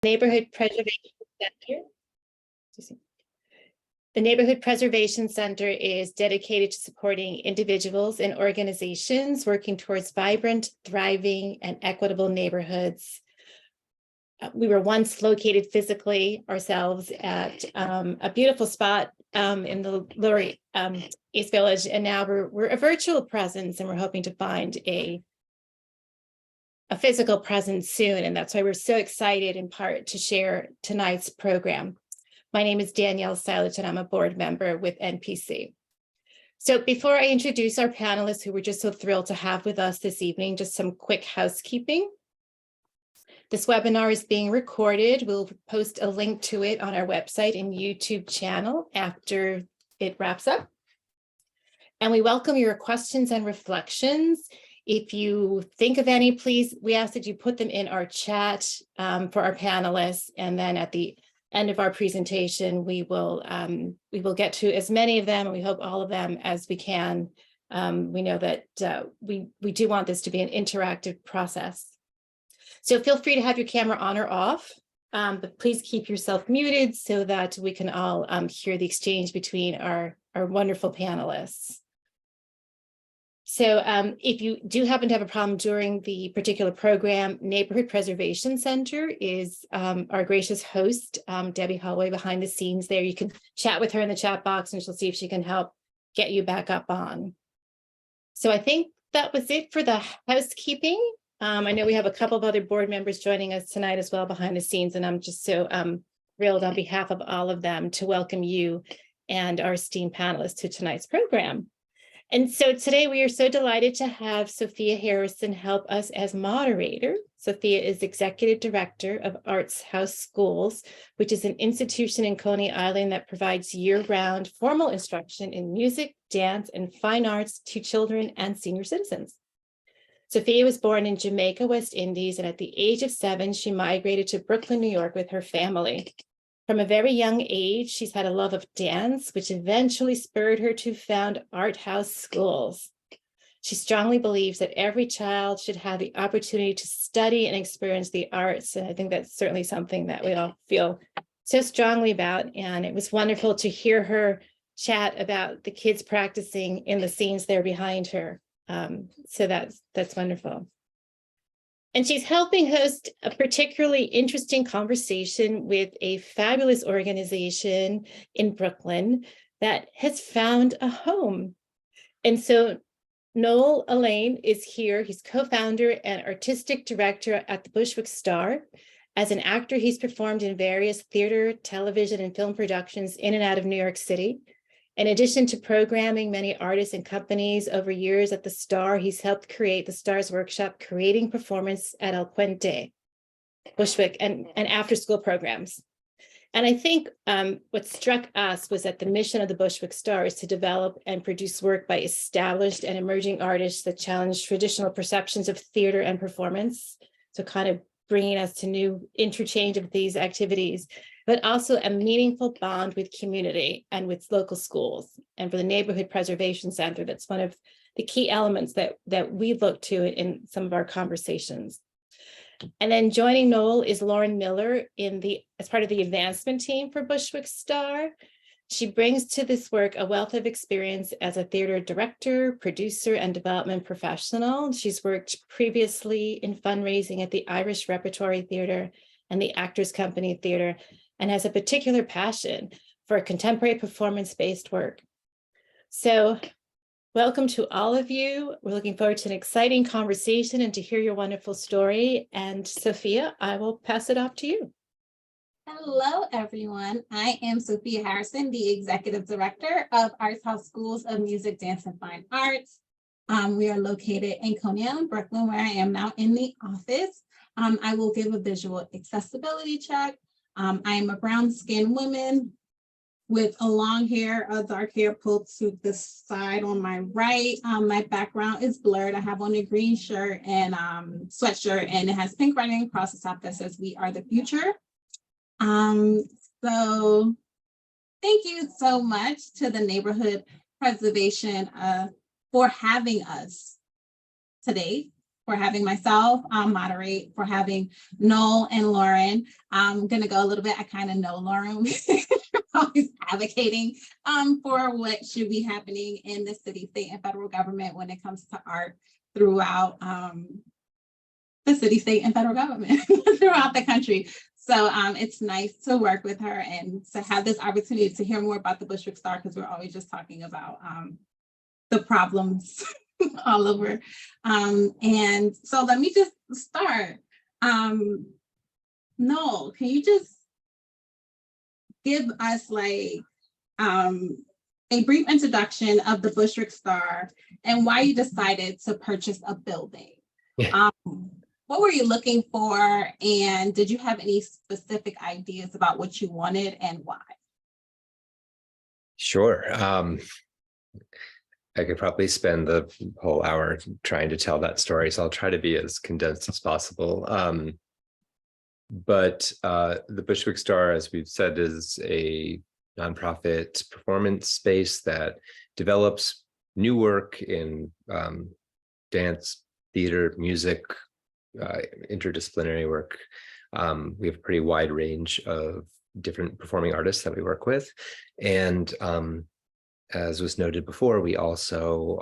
Neighborhood Preservation Center. The Neighborhood Preservation Center is dedicated to supporting individuals and organizations working towards vibrant, thriving, and equitable neighborhoods. We were once located physically ourselves at a beautiful spot in the Lower East Village, and now we're a virtual presence, and we're hoping to find a physical presence soon, and that's why we're so excited in part to share tonight's program. My name is Danielle Silich, and I'm a board member with NPC. So before I introduce our panelists, who we're just so thrilled to have with us this evening, just some quick housekeeping. This webinar is being recorded. We'll post a link to it on our website and YouTube channel after it wraps up. And we welcome your questions and reflections. If you think of any, please, we ask that you put them in our chat for our panelists. And then at the end of our presentation, we will get to as many of them, and we hope all of them as we can. We know that we do want this to be an interactive process. So feel free to have your camera on or off, but please keep yourself muted so that we can all hear the exchange between our wonderful panelists. So if you do happen to have a problem during the particular program, Neighborhood Preservation Center is our gracious host, Debbie Holloway, behind the scenes there. You can chat with her in the chat box and she'll see if she can help get you back up on. So I think that was it for the housekeeping. I know we have a couple of other board members joining us tonight as well behind the scenes, and I'm just so thrilled on behalf of all of them to welcome you and our esteemed panelists to tonight's program. And so today we are so delighted to have Sophia Harrison help us as moderator. Sophia is Executive Director of Arts House Schools, which is an institution in Coney Island that provides year-round formal instruction in music, dance, and fine arts to children and senior citizens. Sophia was born in Jamaica, West Indies, and at the age of 7, she migrated to Brooklyn, New York with her family. From a very young age, she's had a love of dance, which eventually spurred her to found Art House Schools. She strongly believes that every child should have the opportunity to study and experience the arts, and I think that's certainly something that we all feel so strongly about, and it was wonderful to hear her chat about the kids practicing in the scenes there behind her. So that's wonderful. And she's helping host a particularly interesting conversation with a fabulous organization in Brooklyn that has found a home. And so Noel Allain is here. He's co-founder and artistic director at the Bushwick Starr. As an actor, he's performed in various theater, television, and film productions in and out of New York City. In addition to programming many artists and companies over years at the Starr, he's helped create the Starr's workshop, Creating Performance at El Puente, Bushwick, and after-school programs. And I think what struck us was that the mission of the Bushwick Starr is to develop and produce work by established and emerging artists that challenge traditional perceptions of theater and performance. So kind of bringing us to new interchange of these activities, but also a meaningful bond with community and with local schools. And for the Neighborhood Preservation Center, that's one of the key elements that we look to in some of our conversations. And then joining Noel is Lauren Miller as part of the advancement team for Bushwick Starr. She brings to this work a wealth of experience as a theater director, producer, and development professional. She's worked previously in fundraising at the Irish Repertory Theater and the Actors Company Theater, and has a particular passion for contemporary performance-based work. So welcome to all of you. We're looking forward to an exciting conversation and to hear your wonderful story. And Sophia, I will pass it off to you. Hello, everyone. I am Sophia Harrison, the Executive Director of Arts House Schools of Music, Dance, and Fine Arts. We are located in Coney Island, Brooklyn, where I am now in the office. I will give a visual accessibility check. I am a brown-skinned woman with a long hair, a dark hair pulled to the side on my right. My background is blurred. I have on a green shirt and sweatshirt, and it has pink writing across the top that says, "We are the future." So thank you so much to the Neighborhood Preservation for having us today for having myself moderate, for having Noel and Lauren. I'm going to go a little bit. I kind of know Lauren, always advocating for what should be happening in the city, state, and federal government when it comes to art throughout the city, state, and federal government throughout the country. So it's nice to work with her and to have this opportunity to hear more about the Bushwick Starr, because we're always just talking about the problems all over. And so let me just start. Noel, can you just give us like a brief introduction of the Bushwick Starr and why you decided to purchase a building? Yeah. What were you looking for, and did you have any specific ideas about what you wanted and why? Sure. I could probably spend the whole hour trying to tell that story, so I'll try to be as condensed as possible. But the Bushwick Starr, as we've said, is a nonprofit performance space that develops new work in dance, theater, music, interdisciplinary work. We have a pretty wide range of different performing artists that we work with. And as was noted before, we also,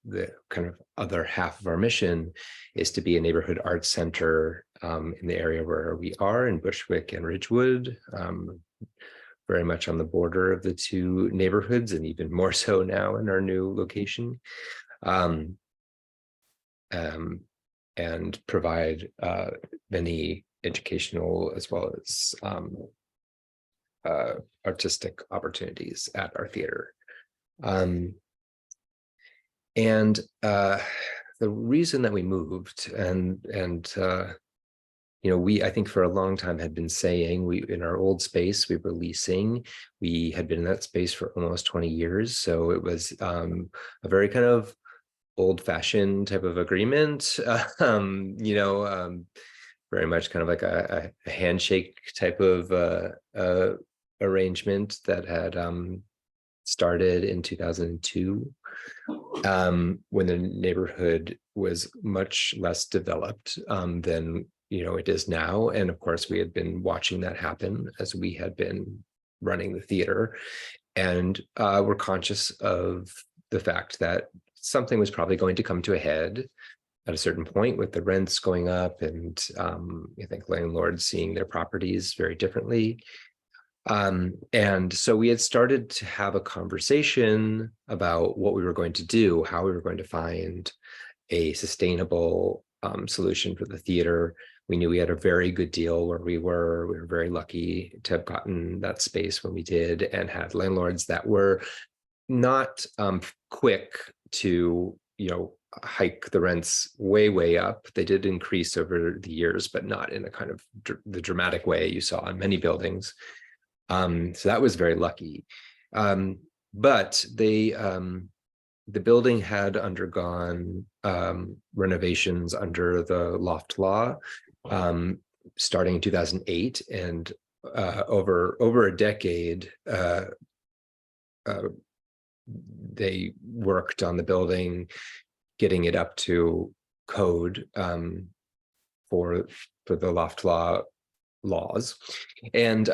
the kind of other half of our mission is to be a neighborhood arts center in the area where we are in Bushwick and Ridgewood, very much on the border of the two neighborhoods, and even more so now in our new location. And provide many educational as well as artistic opportunities at our theater. And the reason that we moved, I think for a long time had been saying, in our old space we were leasing, we had been in that space for almost 20 years. So it was a very kind of old-fashioned type of agreement, very much kind of like a handshake type of arrangement that had started in 2002, when the neighborhood was much less developed than it is now. And of course, we had been watching that happen as we had been running the theater, and we're conscious of the fact that something was probably going to come to a head at a certain point with the rents going up, and I think landlords seeing their properties very differently. And so we had started to have a conversation about what we were going to do, how we were going to find a sustainable solution for the theater. We knew we had a very good deal where we were. We were very lucky to have gotten that space when we did, and had landlords that were not quick to hike the rents way up. They did increase over the years, but not in a kind of the dramatic way you saw in many buildings. So that was very lucky. But the building had undergone renovations under the loft law starting in 2008, and over a decade they worked on the building, getting it up to code for the loft laws. And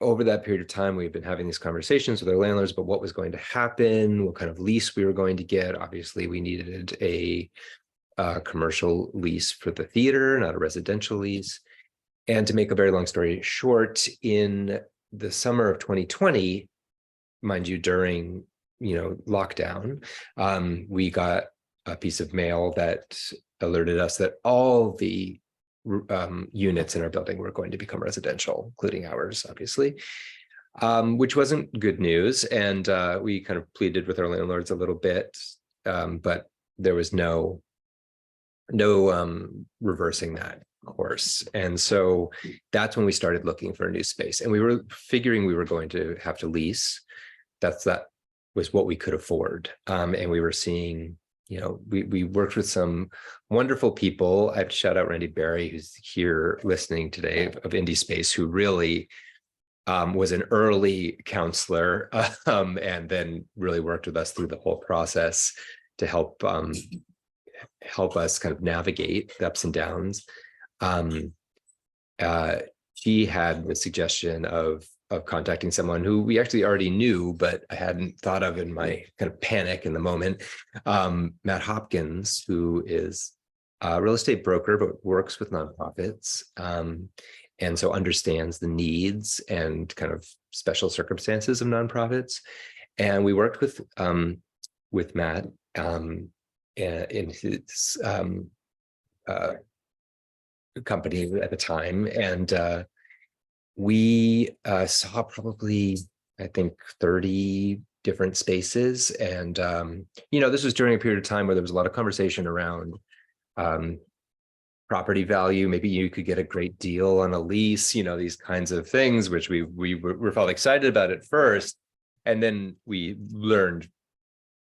over that period of time, we've been having these conversations with our landlords about what was going to happen, what kind of lease we were going to get. Obviously, we needed a commercial lease for the theater, not a residential lease. And to make a very long story short, in the summer of 2020, mind you, during lockdown, we got a piece of mail that alerted us that all the units in our building were going to become residential, including ours, obviously, which wasn't good news. And we kind of pleaded with our landlords a little bit, but there was no reversing that course. And so that's when we started looking for a new space, and we were figuring we were going to have to lease. That was what we could afford. And we were seeing, we worked with some wonderful people. I have to shout out Randy Barry, who's here listening today, of Indie Space, who really was an early counselor, and then really worked with us through the whole process to help help us kind of navigate the ups and downs. She had the suggestion of contacting someone who we actually already knew, but I hadn't thought of in my kind of panic in the moment. Matt Hopkins, who is a real estate broker, but works with nonprofits. And so understands the needs and kind of special circumstances of nonprofits. And we worked with Matt in his company at the time. And we saw probably, I think, 30 different spaces. And, this was during a period of time where there was a lot of conversation around property value. Maybe you could get a great deal on a lease, these kinds of things, which we felt excited about at first. And then we learned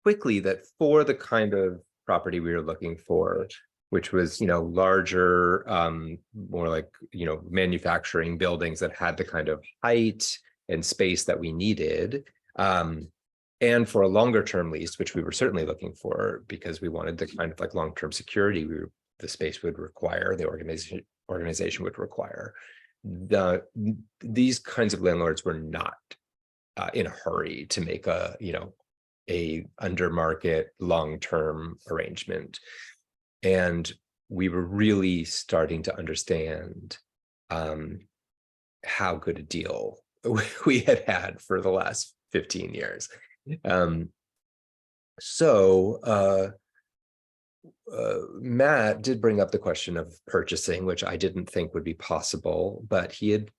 quickly that for the kind of property we were looking for, which was, larger, more like, manufacturing buildings that had the kind of height and space that we needed. And for a longer term lease, which we were certainly looking for because we wanted the kind of like long-term security the space would require, the organization would require. These kinds of landlords were not in a hurry to make a under market long-term arrangement. And we were really starting to understand how good a deal we had for the last 15 years. Matt did bring up the question of purchasing, which I didn't think would be possible, but he had,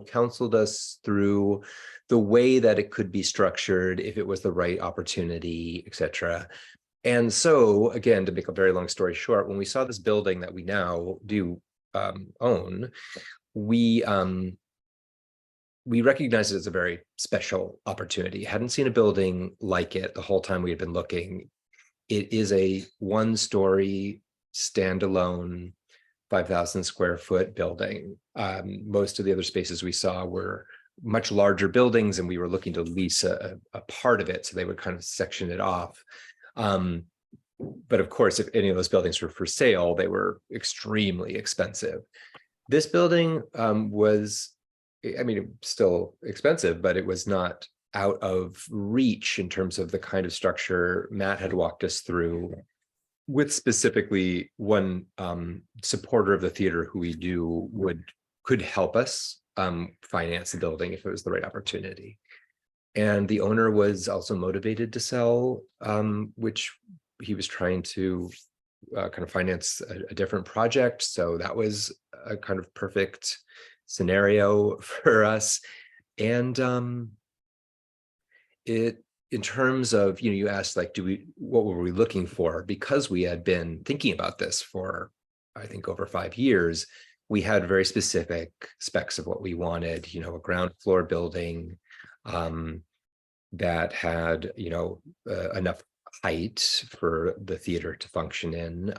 counseled us through the way that it could be structured if it was the right opportunity, etc. And so, again, to make a very long story short, when we saw this building that we now do own, we recognized it as a very special opportunity. Hadn't seen a building like it the whole time we had been looking. It is a one-story, standalone, 5,000 square foot building. Most of the other spaces we saw were much larger buildings, and we were looking to lease a part of it, so they would kind of section it off. But of course, if any of those buildings were for sale, they were extremely expensive. This building was, still expensive, but it was not out of reach in terms of the kind of structure Matt had walked us through, with specifically one supporter of the theater who we knew could help us finance the building if it was the right opportunity. And the owner was also motivated to sell, which he was trying to kind of finance a different project. So that was a kind of perfect scenario for us. And in terms of, you asked, like, what were we looking for? Because we had been thinking about this for, I think, over 5 years, we had very specific specs of what we wanted, a ground floor building that had, enough height for the theater to function in.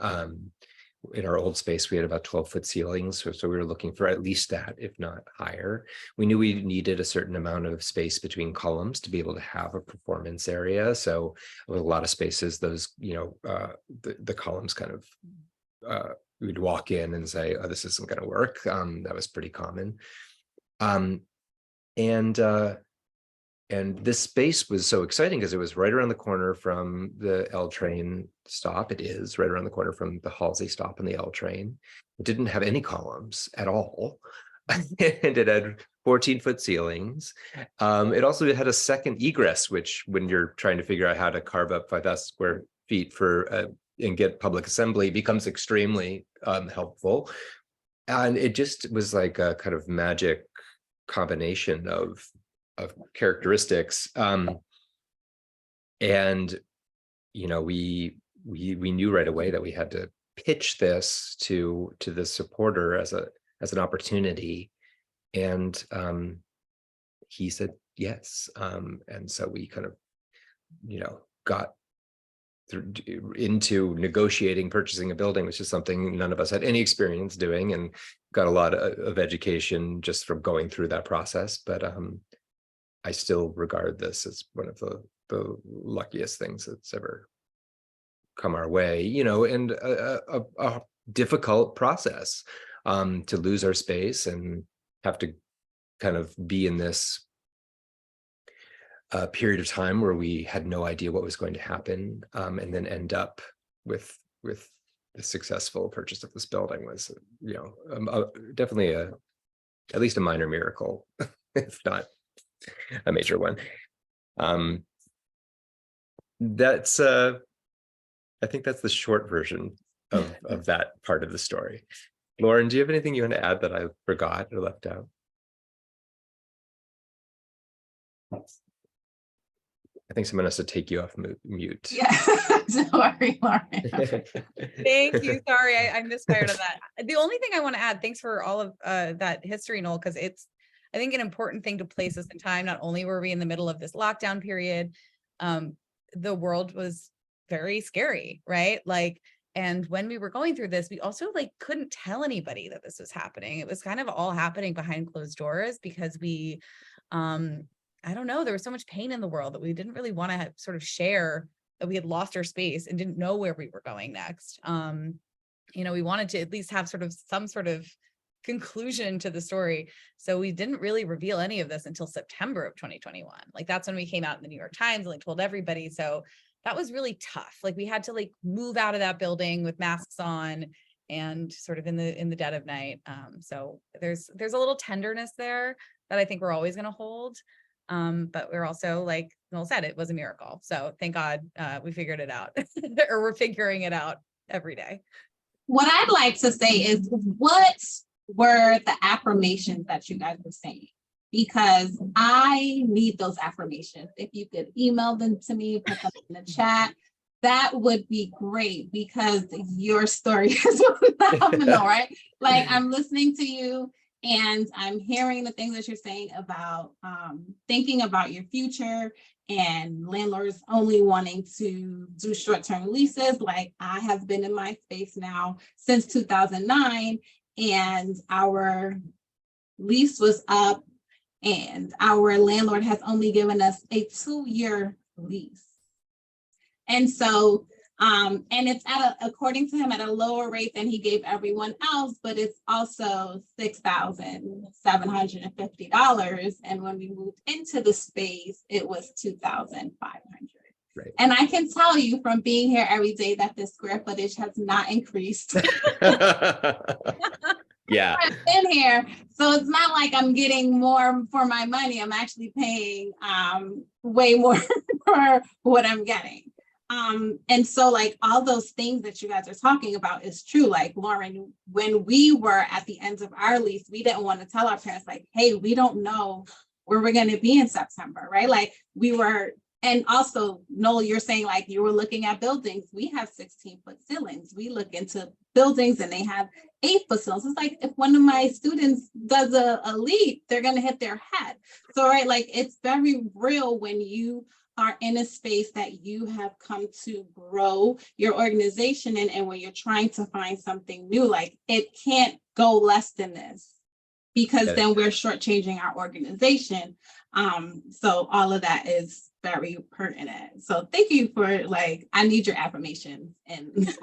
In our old space, we had about 12-foot ceilings. So we were looking for at least that, if not higher. We knew we needed a certain amount of space between columns to be able to have a performance area. So with a lot of spaces, those, the columns kind of, we'd walk in and say, oh, this isn't going to work. That was pretty common. And this space was so exciting because it was right around the corner from the L train stop. It is right around the corner from the Halsey stop on the L train. It didn't have any columns at all. And it had 14-foot ceilings. It also had a second egress, which when you're trying to figure out how to carve up 5,000 square feet and get public assembly becomes extremely helpful. And it just was like a kind of magic combination of characteristics. And we knew right away that we had to pitch this to the supporter as an opportunity. And he said yes. And so we kind of, got into negotiating purchasing a building, which is something none of us had any experience doing, and got a lot of education just from going through that process. But I still regard this as one of the luckiest things that's ever come our way, you know, and a difficult process to lose our space and have to kind of be in this period of time where we had no idea what was going to happen, and then end up with the successful purchase of this building was, you know, definitely at least a minor miracle, if not a major one. That's I think that's the short version of that part of the story. Lauren, do you have anything you want to add that I forgot or left out? I think someone has to take you off mute. Yeah, sorry, Lauren. Thank you. Sorry, I misfired on that. The only thing I want to add, thanks for all of that history, Noel, because it's, I think, an important thing to place us in time. Not only were we in the middle of this lockdown period, the world was very scary, right? Like, and when we were going through this, we also like couldn't tell anybody that this was happening. It was kind of all happening behind closed doors because we, I don't know, there was so much pain in the world that we didn't really want to sort of share that we had lost our space and didn't know where we were going next. You know, we wanted to at least have sort of some sort of conclusion to the story. So we didn't really reveal any of this until September of 2021. Like that's when we came out in the New York Times and like told everybody. So that was really tough. Like we had to like move out of that building with masks on and sort of in the dead of night. So there's a little tenderness there that I think we're always going to hold. But we're also, like Noel said, it was a miracle. So thank God we figured it out, or we're figuring it out every day. What I'd like to say is, what were the affirmations that you guys were saying? Because I need those affirmations. If you could email them to me, put them in the chat, that would be great, because your story is phenomenal, right? Like I'm listening to you and I'm hearing the things that you're saying about thinking about your future and landlords only wanting to do short-term leases. Like I have been in my space now since 2009, and our lease was up and our landlord has only given us a 2-year lease. And so, and it's at according to him, at a lower rate than he gave everyone else, but it's also $6,750. And when we moved into the space, it was $2,500. Right. And I can tell you from being here every day that the square footage has not increased. Yeah. I've been here, so it's not like I'm getting more for my money. I'm actually paying way more for what I'm getting. And so like all those things that you guys are talking about is true. Like Lauren, when we were at the end of our lease, we didn't want to tell our parents like, hey, we don't know where we're going to be in September, right? Like we were, and also Noel, you're saying like you were looking at buildings. We have 16-foot ceilings. We look into buildings and they have 8-foot ceilings. It's like if one of my students does a leap, they're going to hit their head. So, right, like it's very real when you are in a space that you have come to grow your organization in, and when you're trying to find something new, like it can't go less than this, because then we're shortchanging our organization. So all of that is very pertinent. So thank you for like, I need your affirmations. And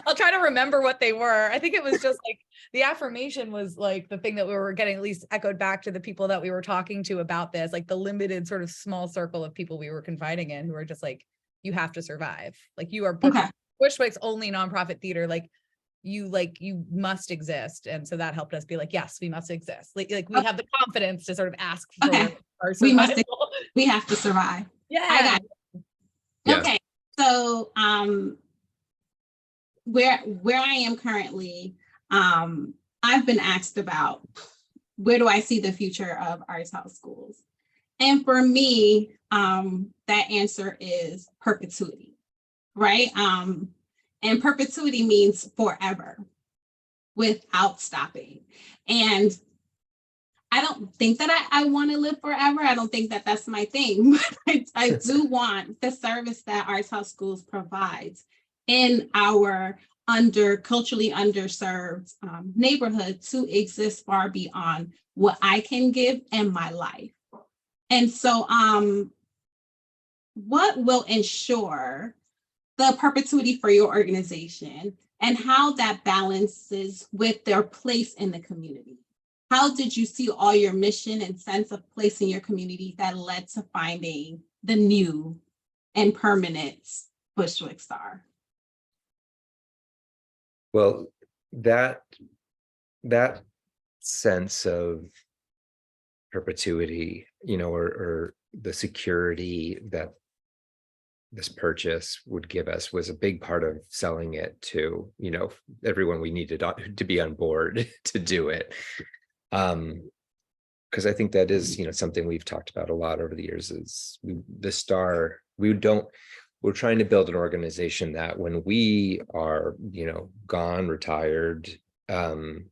I'll try to remember what they were. I think it was just like the affirmation was like the thing that we were getting at least echoed back to the people that we were talking to about this, like the limited sort of small circle of people we were confiding in who are just like, you have to survive. Like you are Bushwick's only nonprofit theater. Like you must exist. And so that helped us be like, yes, we must exist. Like we have the confidence to sort of ask for our survival. We have to survive. Yeah. I got it. Yeah. Okay. So where I am currently, I've been asked about where do I see the future of Arts House Schools? And for me, that answer is perpetuity, right? And perpetuity means forever without stopping. And I don't think that I want to live forever. I don't think that that's my thing, but I do want the service that Arts House Schools provides in our culturally underserved neighborhood to exist far beyond what I can give in my life. And so what will ensure the perpetuity for your organization and how that balances with their place in the community. How did you see all your mission and sense of place in your community that led to finding the new and permanent Bushwick Starr? Well, that sense of perpetuity, or the security that this purchase would give us was a big part of selling it to, everyone we needed to be on board to do it. Because I think that is, something we've talked about a lot over the years is the Starr, we're trying to build an organization that when we are, gone, retired, that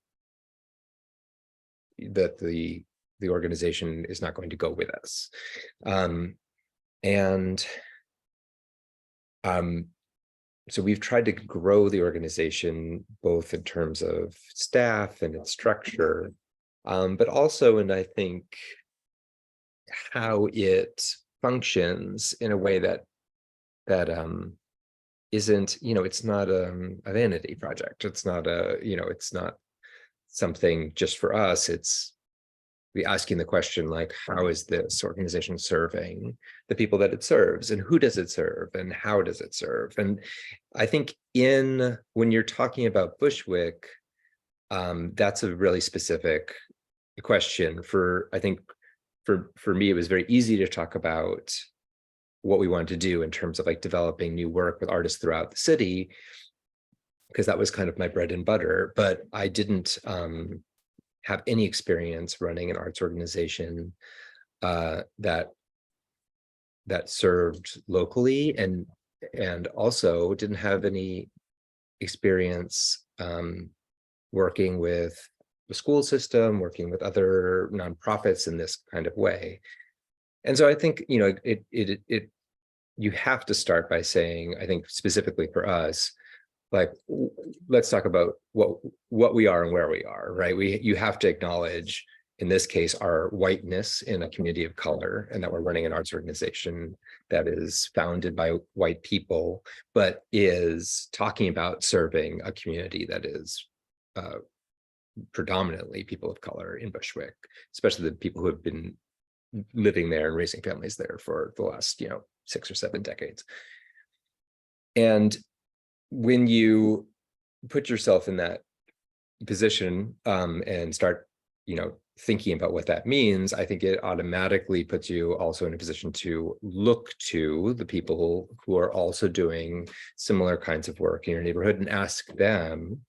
the organization is not going to go with us. So we've tried to grow the organization both in terms of staff and its structure, but also in, I think, how it functions in a way that isn't, it's not a vanity project. It's not it's not something just for us. It's asking the question, like, how is this organization serving the people that it serves, and who does it serve, and how does it serve? And I think when you're talking about Bushwick, that's a really specific question. I think for me, it was very easy to talk about what we wanted to do in terms of like developing new work with artists throughout the city, because that was kind of my bread and butter. But I didn't have any experience running an arts organization that served locally, and also didn't have any experience working with the school system, working with other nonprofits in this kind of way. And so I think, you have to start by saying, I think specifically for us, like, let's talk about what we are and where we are, right? You have to acknowledge, in this case, our whiteness in a community of color, and that we're running an arts organization that is founded by white people, but is talking about serving a community that is predominantly people of color in Bushwick, especially the people who have been living there and raising families there for the last 6 or 7 decades. And when you put yourself in that position and start thinking about what that means, I think it automatically puts you also in a position to look to the people who are also doing similar kinds of work in your neighborhood and ask them,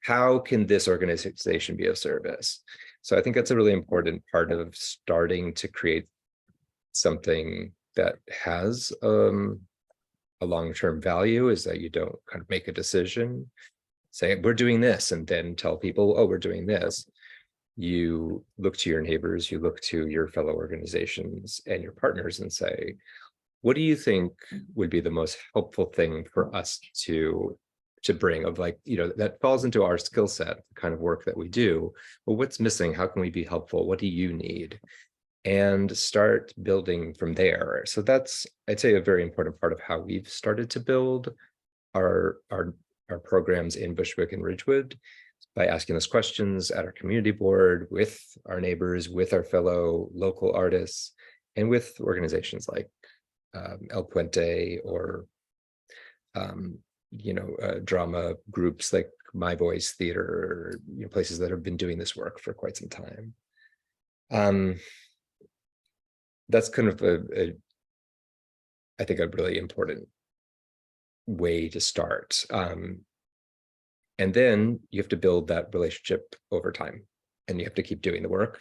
how can this organization be of service? So I think that's a really important part of starting to create something that has a long-term value, is that you don't kind of make a decision, say, we're doing this, and then tell people, oh, we're doing this. You look to your neighbors, you look to your fellow organizations and your partners and say, what do you think would be the most helpful thing for us to bring, of like, that falls into our skill set, the kind of work that we do. Well, what's missing? How can we be helpful? What do you need? And start building from there. So that's, I'd say, a very important part of how we've started to build our programs in Bushwick and Ridgewood, by asking those questions at our community board, with our neighbors, with our fellow local artists, and with organizations like El Puente, or drama groups like My Voice Theater, or places that have been doing this work for quite some time. That's kind of I think a really important way to start. And then you have to build that relationship over time, and you have to keep doing the work.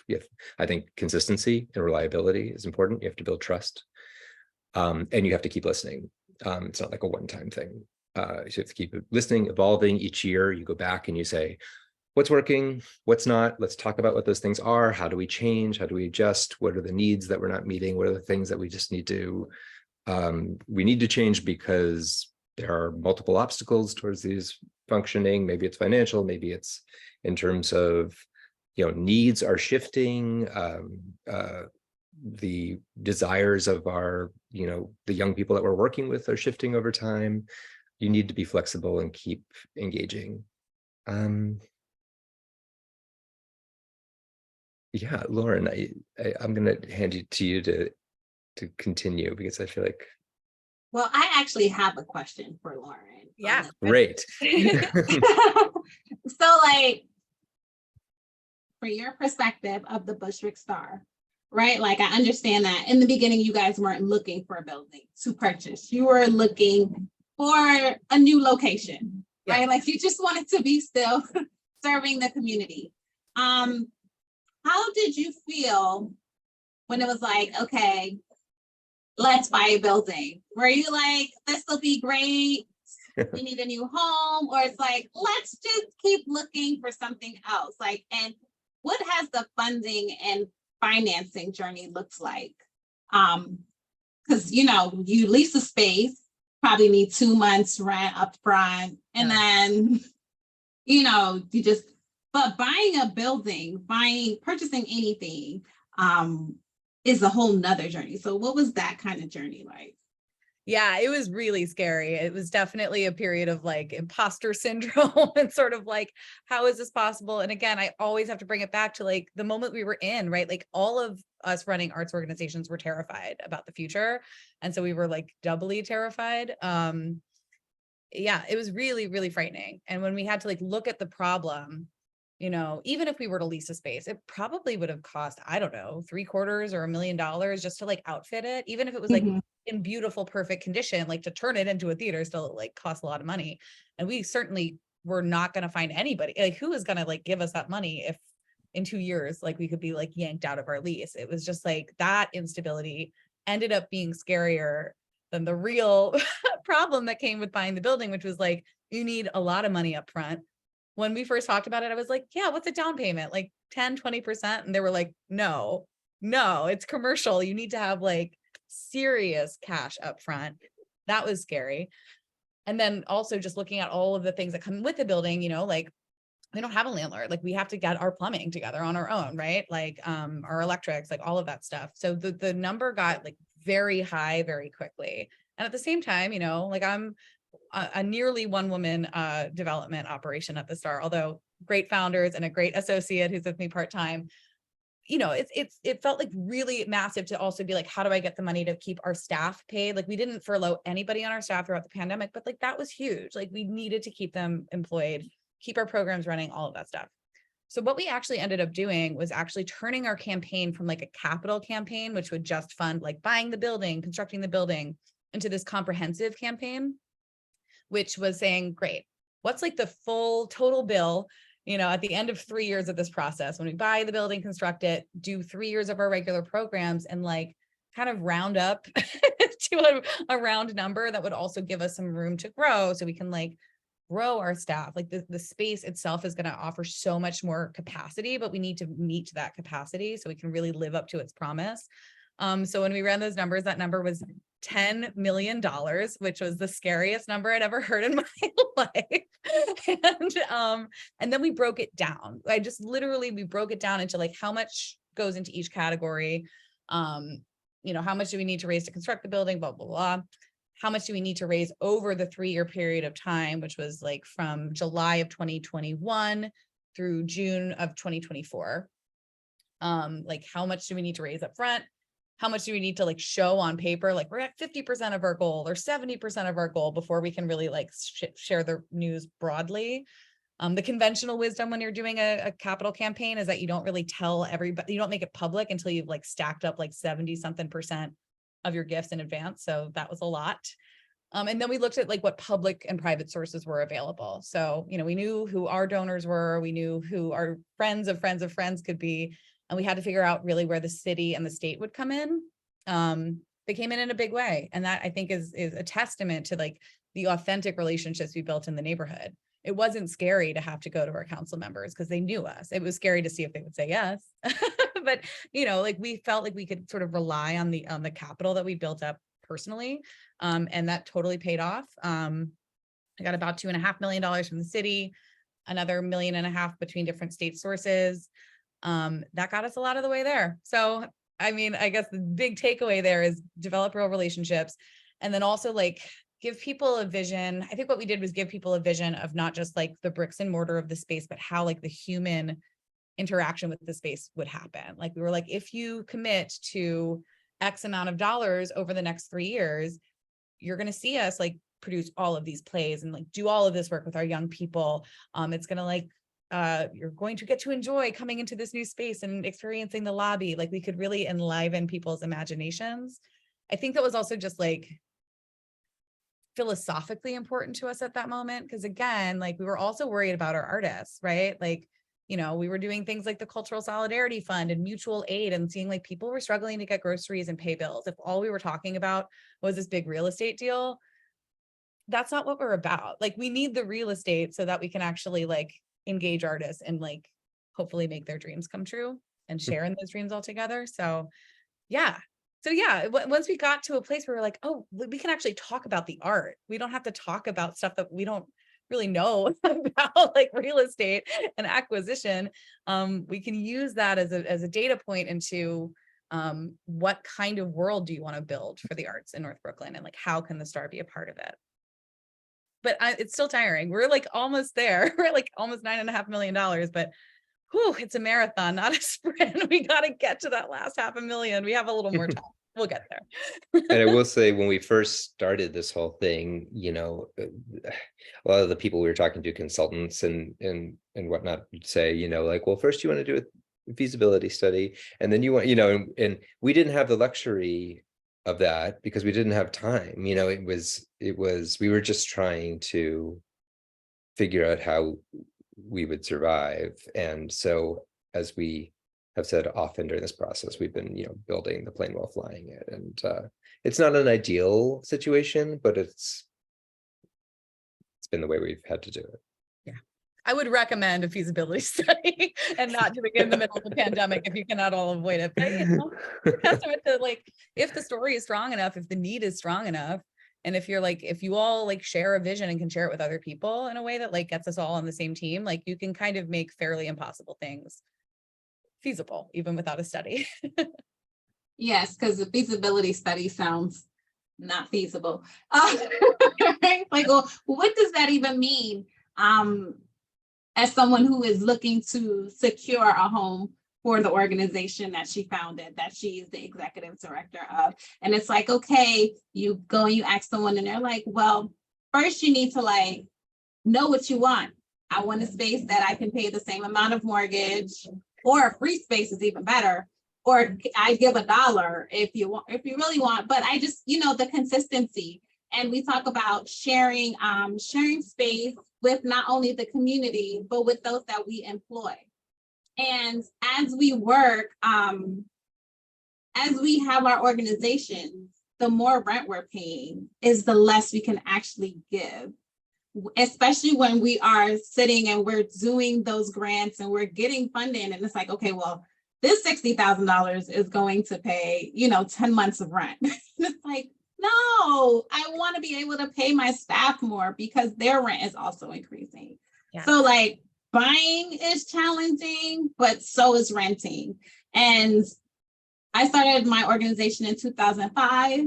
I think consistency and reliability is important. You have to build trust, and you have to keep listening. It's not like a one-time thing. You have to keep listening, evolving. Each year you go back and you say, what's working, what's not? Let's talk about what those things are. How do we change? How do we adjust? What are the needs that we're not meeting? What are the things that we just need to change because there are multiple obstacles towards these functioning? Maybe it's financial, maybe it's in terms of, needs are shifting, the desires of our, the young people that we're working with are shifting over time. you need to be flexible and keep engaging. Yeah, Lauren, I'm gonna hand it to you to continue, because I feel like, Well, I actually have a question for Lauren. Yeah. great. So like, for your perspective of the Bushwick Starr, right? Like, I understand that in the beginning, you guys weren't looking for a building to purchase. You were looking for a new location, right? Like, you just wanted to be still serving the community. How did you feel when it was like, okay, let's buy a building? Were you like, this will be great, we need a new home? Or it's like, let's just keep looking for something else? Like, and what has the funding and financing journey looks like? Because, you know, you lease a space, probably need 2 months rent up front, and then, you know, but buying a building, purchasing anything, is a whole nother journey. So what was that kind of journey like? Yeah, it was really scary. It was definitely a period of like imposter syndrome and sort of like, how is this possible? And again, I always have to bring it back to like the moment we were in, right? Like all of us running arts organizations were terrified about the future. And so we were like doubly terrified. Yeah, it was really, really frightening. And when we had to like look at the problem, you know, even if we were to lease a space, it probably would have cost, I don't know, $750,000 or $1 million just to like outfit it. Even if it was like in beautiful, perfect condition, like to turn it into a theater still like costs a lot of money. And we certainly were not going to find anybody, like who is going to like give us that money if in 2 years, like we could be like yanked out of our lease. It was just like that instability ended up being scarier than the real problem that came with buying the building, which was like, you need a lot of money up front. When we first talked about it, I was like, yeah, what's a down payment? Like 10, 20%. And they were like, no, it's commercial. You need to have like serious cash up front. That was scary. And then also just looking at all of the things that come with the building, you know, like we don't have a landlord, like we have to get our plumbing together on our own, right? Like our electrics, like all of that stuff. So the number got like very high very quickly. And at the same time, you know, like I'm a nearly one-woman development operation at the Star, although great founders and a great associate who's with me part-time. You know, it felt like really massive to also be like, how do I get the money to keep our staff paid? Like we didn't furlough anybody on our staff throughout the pandemic, but like that was huge. Like we needed to keep them employed, keep our programs running, all of that stuff. So what we actually ended up doing was actually turning our campaign from like a capital campaign, which would just fund like buying the building, constructing the building, into this comprehensive campaign, which was saying, great, what's like the full total bill, you know, at the end of 3 years of this process, when we buy the building, construct it, do 3 years of our regular programs, and like kind of round up to a round number that would also give us some room to grow so we can like grow our staff. Like the space itself is going to offer so much more capacity, but we need to meet that capacity so we can really live up to its promise. So when we ran those numbers, that number was $10 million, which was the scariest number I'd ever heard in my life. And then we broke it down. We broke it down into like how much goes into each category. You know, how much do we need to raise to construct the building, blah, blah, blah. How much do we need to raise over the 3-year period of time, which was like from July of 2021 through June of 2024. Like how much do we need to raise up front? How much do we need to like show on paper? Like we're at 50% of our goal or 70% of our goal before we can really like share the news broadly. The conventional wisdom when you're doing a capital campaign is that you don't really tell everybody, you don't make it public until you've like stacked up like 70-something% of your gifts in advance. So that was a lot. And then we looked at like what public and private sources were available. So, you know, we knew who our donors were, we knew who our friends of friends of friends could be. And we had to figure out really where the city and the state would come in. They came in a big way. And that I think is a testament to like the authentic relationships we built in the neighborhood. It wasn't scary to have to go to our council members because they knew us. It was scary to see if they would say yes. But, you know, like we felt like we could sort of rely on the capital that we built up personally. And that totally paid off. I got about $2.5 million from the city, another $1.5 million between different state sources. That got us a lot of the way there. So, I mean, I guess the big takeaway there is develop real relationships. And then also like give people a vision. I think what we did was give people a vision of not just like the bricks and mortar of the space, but how like the human interaction with the space would happen. Like we were like, if you commit to X amount of dollars over the next 3 years, you're going to see us like produce all of these plays and like do all of this work with our young people. It's going to like, you're going to get to enjoy coming into this new space and experiencing the lobby. Like we could really enliven people's imaginations. I think that was also just like philosophically important to us at that moment. Because again, like we were also worried about our artists, right? Like, you know, we were doing things like the Cultural Solidarity Fund and mutual aid and seeing like people were struggling to get groceries and pay bills. If all we were talking about was this big real estate deal, that's not what we're about. Like we need the real estate so that we can actually like engage artists and like hopefully make their dreams come true and share in those dreams all together. So yeah. Once we got to a place where we're like, oh, we can actually talk about the art. We don't have to talk about stuff that we don't really know about, like real estate and acquisition. We can use that as a data point into what kind of world do you want to build for the arts in North Brooklyn, and like how can the Star be a part of it? But it's still tiring. We're like almost there. We're like almost $9.5 million, but whew, it's a marathon, not a sprint. We got to get to that last $500,000. We have a little more time. We'll get there. And I will say, when we first started this whole thing, you know, a lot of the people we were talking to, consultants and whatnot, would say, you know, like, well, first you want to do a feasibility study, and then you want, you know, and we didn't have the luxury of that because we didn't have time. You know, it was we were just trying to figure out how we would survive. And so, as we have said often during this process, we've been, you know, building the plane while flying it. And it's not an ideal situation, but it's been the way we've had to do it. Yeah. I would recommend a feasibility study and not doing it in the middle of the pandemic if you cannot all avoid it. But, you know, testament to like, if the story is strong enough, if the need is strong enough, and if you're like, if you all like share a vision and can share it with other people in a way that like gets us all on the same team, like you can kind of make fairly impossible things feasible, even without a study. Yes, because the feasibility study sounds not feasible. Like, well, what does that even mean? As someone who is looking to secure a home for the organization that she founded, that she is the executive director of. And it's like, okay, you go and you ask someone and they're like, well, first you need to like know what you want. I want a space that I can pay the same amount of mortgage, or a free space is even better. Or I give $1 if you want, if you really want, but I just, you know, the consistency. And we talk about sharing space with not only the community, but with those that we employ. And as we work, as we have our organizations, the more rent we're paying is the less we can actually give, especially when we are sitting and we're doing those grants and we're getting funding. And it's like, okay, well, this $60,000 is going to pay, you know, 10 months of rent. It's like, no, I want to be able to pay my staff more because their rent is also increasing. Yeah. So like, buying is challenging, but so is renting. And I started my organization in 2005.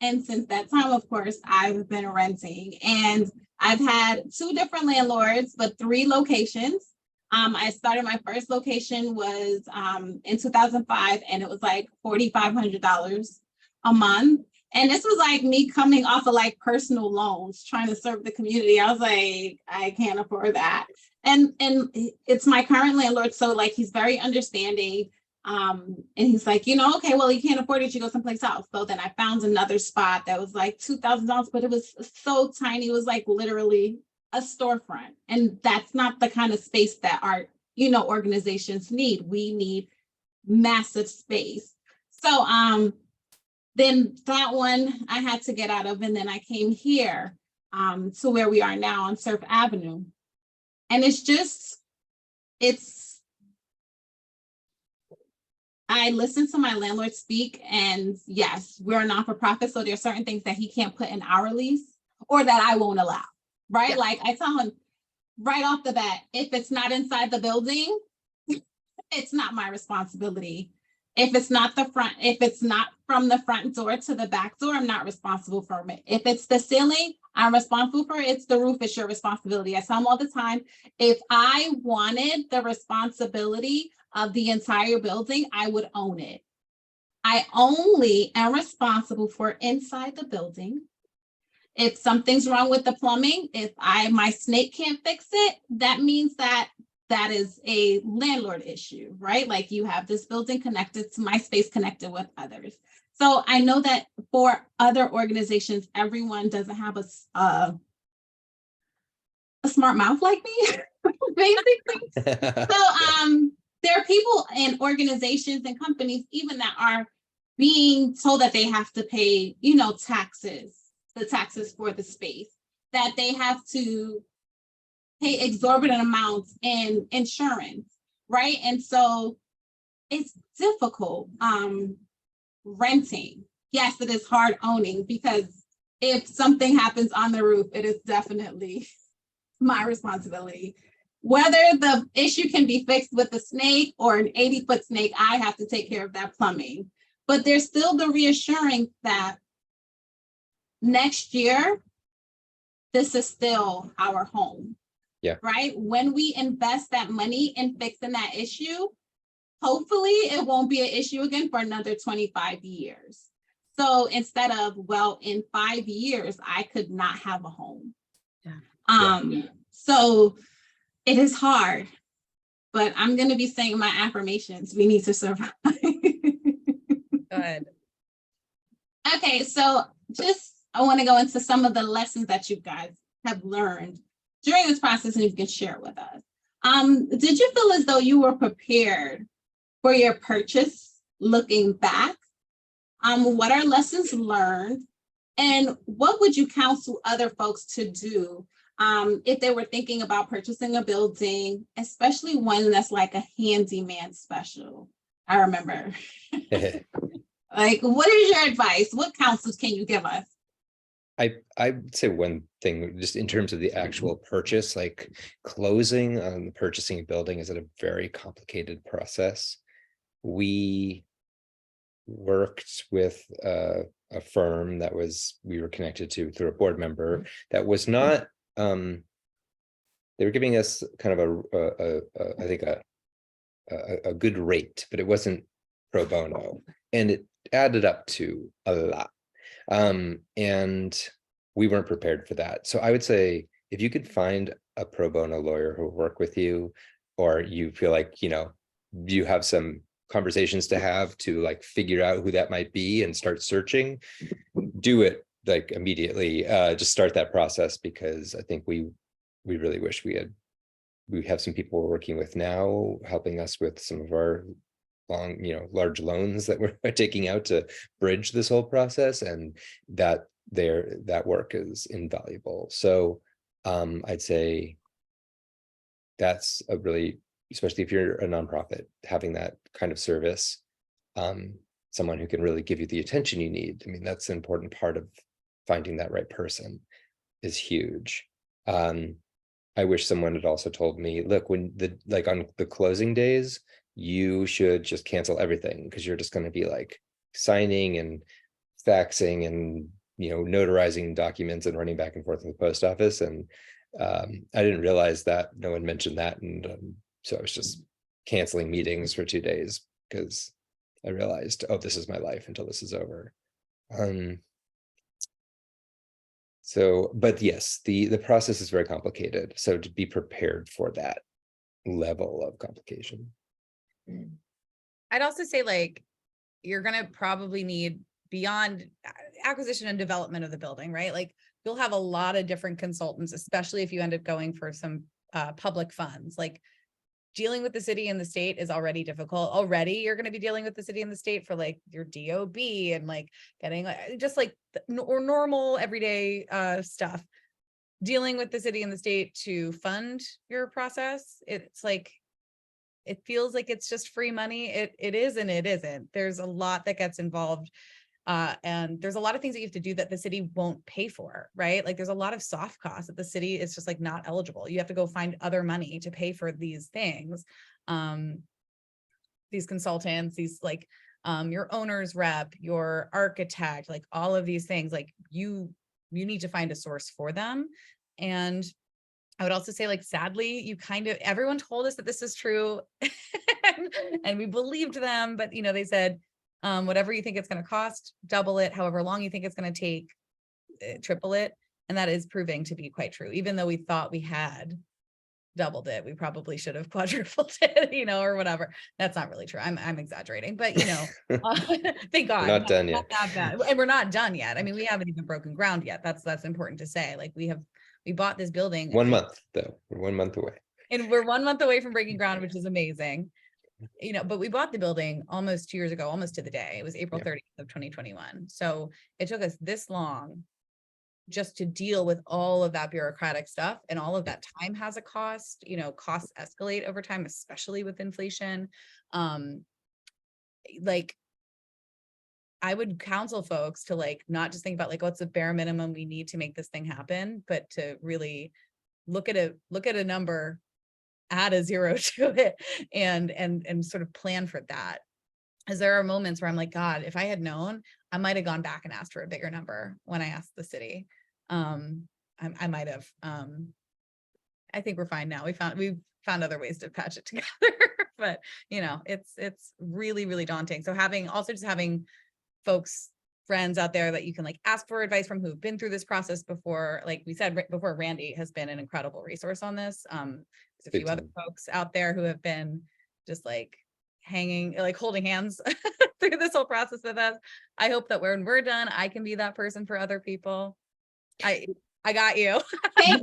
And since that time, of course, I've been renting. And I've had 2 different landlords, but 3 locations. I started, my first location was in 2005, and it was like $4,500 a month. And this was like me coming off of like personal loans, trying to serve the community. I was like, I can't afford that. And it's my current landlord. So like, he's very understanding. And he's like, you know, okay, well, you can't afford it, you go someplace else. So then I found another spot that was like $2,000, but it was so tiny. It was like literally a storefront. And that's not the kind of space that our, you know, organizations need. We need massive space. So then that one I had to get out of, and then I came here to where we are now on Surf Avenue. And I listen to my landlord speak, and yes, we're a non-for-profit, so there are certain things that he can't put in our lease or that I won't allow, right? Yeah. Like I tell him right off the bat, if it's not inside the building, it's not my responsibility If it's not the front, if it's not from the front door to the back door, I'm not responsible for it. If it's the ceiling, I'm responsible for it. It's the roof, it's your responsibility. I tell them all the time, if I wanted the responsibility of the entire building, I would own it. I only am responsible for inside the building. If something's wrong with the plumbing, if my snake can't fix it, that means that is a landlord issue, right? Like you have this building connected to my space connected with others. So I know that for other organizations, everyone doesn't have a smart mouth like me, basically. So there are people and organizations and companies even that are being told that they have to pay, taxes, the taxes for the space, that they have to pay exorbitant amounts in insurance, right? And so it's difficult renting. Yes, it is hard owning, because if something happens on the roof, it is definitely my responsibility. Whether the issue can be fixed with a snake or an 80-foot snake, I have to take care of that plumbing. But there's still the reassuring that next year, this is still our home. Yeah. Right? When we invest that money in fixing that issue, hopefully it won't be an issue again for another 25 years. So instead of, well, in 5 years, I could not have a home. Yeah. So it is hard, but I'm going to be saying my affirmations. We need to survive. Good. Okay, so I want to go into some of the lessons that you guys have learned during this process, and you can share it with us. Did you feel as though you were prepared for your purchase looking back? What are lessons learned? And what would you counsel other folks to do if they were thinking about purchasing a building, especially one that's like a handyman special? I remember. Like, what is your advice? What counsels can you give us? I'd say one thing, just in terms of the actual purchase, like closing on purchasing a building is a very complicated process. We worked with a firm that we were connected to through a board member that was not, they were giving us kind of I think a good rate, but it wasn't pro bono, and it added up to a lot. And we weren't prepared for that. So I would say, if you could find a pro bono lawyer who will work with you, or you feel like, you have some conversations to have to like figure out who that might be and start searching, do it like immediately. Just start that process, because I think we really wish we have some people we're working with now helping us with some of our large loans that we're taking out to bridge this whole process, and that work is invaluable. So I'd say that's a really, especially if you're a nonprofit, having that kind of service, someone who can really give you the attention you need. I mean, that's an important part of finding that right person, is huge. I wish someone had also told me, look, when on the closing days, you should just cancel everything, because you're just going to be like signing and faxing and notarizing documents and running back and forth in the post office. And I didn't realize that no one mentioned that, and so I was just canceling meetings for 2 days because I realized, oh, this is my life until this is over. So, but yes, the process is very complicated, so to be prepared for that level of complication. I'd also say, like, you're going to probably need, beyond acquisition and development of the building, right? Like, you'll have a lot of different consultants, especially if you end up going for some public funds. Like, dealing with the city and the state is already difficult. Already you're going to be dealing with the city and the state for like your DOB and like getting just like or normal everyday stuff. Dealing with the city and the state to fund your process, it's like, it feels like it's just free money. It is and it isn't. There's a lot that gets involved. And there's a lot of things that you have to do that the city won't pay for, right? Like, there's a lot of soft costs that the city is just like not eligible. You have to go find other money to pay for these things. The these consultants, these like your owner's rep, your architect, like all of these things, like you need to find a source for them. And I would also say, like, sadly, everyone told us that this is true and we believed them, but, they said, whatever you think it's going to cost, double it, however long you think it's going to take, triple it. And that is proving to be quite true. Even though we thought we had doubled it, we probably should have quadrupled it, or whatever. That's not really true. I'm exaggerating, but thank God, We're not done not yet. that bad. And we're not done yet. I mean, we haven't even broken ground yet. That's important to say. Like we bought this building 1 month though. We're 1 month away. and we're 1 month away from breaking ground, which is amazing. But we bought the building almost 2 years ago, almost to the day. It was April 30th of 2021. So it took us this long just to deal with all of that bureaucratic stuff, and all of that time has a cost. Costs escalate over time, especially with inflation. Like I would counsel folks to like not just think about like what's the bare minimum we need to make this thing happen, but to really look at a number, add a zero to it, and sort of plan for that. As there are moments where I'm like, God, if I had known, I might have gone back and asked for a bigger number when I asked the city. I might have. I think we're fine now. We've found other ways to patch it together, but it's really, really daunting. So having folks, friends out there that you can like ask for advice from who've been through this process before, like we said before, Randy has been an incredible resource on this. There's a few other folks out there who have been just like holding hands through this whole process with us. I hope that when we're done, I can be that person for other people. I got you. I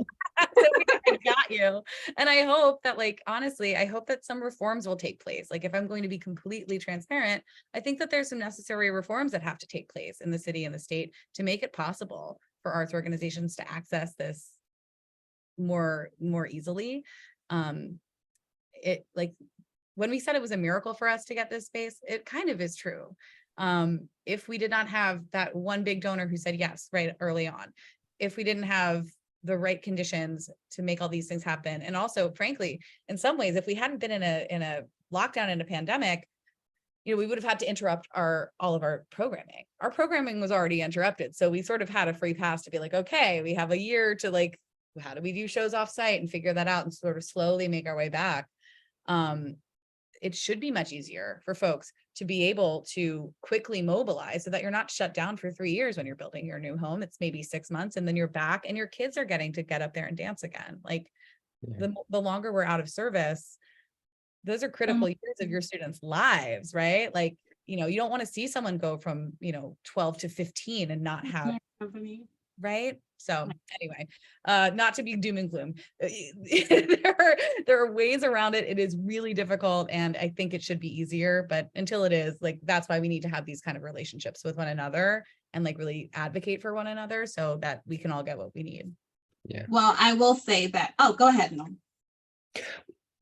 got you. And I hope that, like, honestly, I hope that some reforms will take place. Like, if I'm going to be completely transparent, I think that there's some necessary reforms that have to take place in the city and the state to make it possible for arts organizations to access this more easily. It like when we said it was a miracle for us to get this space, it kind of is true. If we did not have that one big donor who said yes right early on, if we didn't have the right conditions to make all these things happen, and also, frankly, in some ways, if we hadn't been in a lockdown and a pandemic, we would have had to interrupt all of our programming. Our programming was already interrupted, so we sort of had a free pass to be like, okay, we have a year to like, how do we do shows off site and figure that out and sort of slowly make our way back. It should be much easier for folks to be able to quickly mobilize so that you're not shut down for 3 years when you're building your new home. It's maybe 6 months and then you're back and your kids are getting to get up there and dance again. Like the longer we're out of service, those are critical years of your students' lives, right? Like, you don't want to see someone go from, 12 to 15 and not have, right? So anyway, not to be doom and gloom. There are ways around it. It is really difficult, and I think it should be easier, but until it is, like, that's why we need to have these kind of relationships with one another and like really advocate for one another so that we can all get what we need. Yeah. Well, I will say that, go ahead, Noel.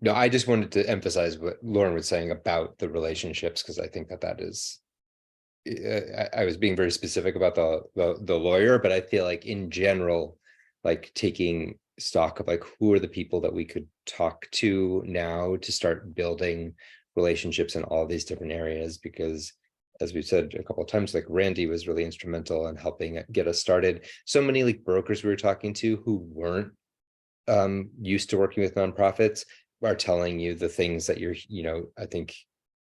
No, I just wanted to emphasize what Lauren was saying about the relationships, because I think that is, I was being very specific about the lawyer, but I feel like in general, like taking stock of like who are the people that we could talk to now to start building relationships in all these different areas, because as we've said a couple of times, like Randy was really instrumental in helping get us started. So many like brokers we were talking to who weren't used to working with nonprofits are telling you the things that you're, I think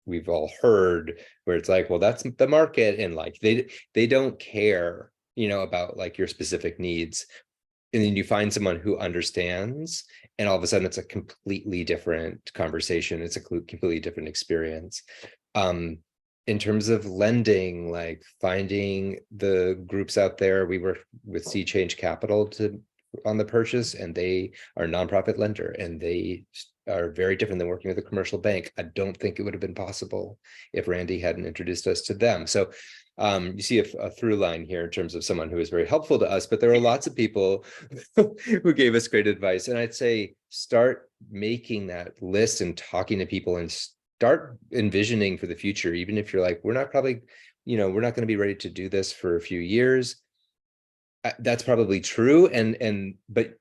we've all heard, where it's like, well, that's the market, and like they don't care, about like your specific needs. And then you find someone who understands, and all of a sudden it's a completely different conversation. It's a completely different experience. In terms of lending, like finding the groups out there, we were with Sea Change Capital on the purchase, and they are a nonprofit lender, and they are very different than working with a commercial bank. I don't think it would have been possible if Randy hadn't introduced us to them. So you see a through line here in terms of someone who was very helpful to us, but there are lots of people who gave us great advice. And I'd say start making that list and talking to people and start envisioning for the future, even if you're like, we're not going to be ready to do this for a few years. That's probably true. But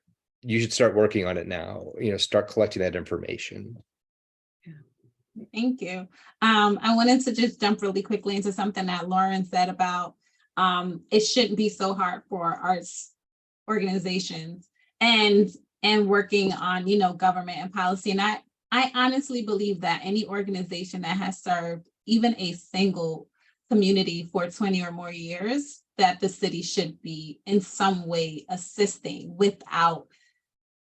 you should start working on it now, start collecting that information. Thank you. I wanted to just jump really quickly into something that Lauren said about it shouldn't be so hard for arts organizations and working on, you know, government and policy. And I honestly believe that any organization that has served even a single community for 20 or more years, that the city should be in some way assisting without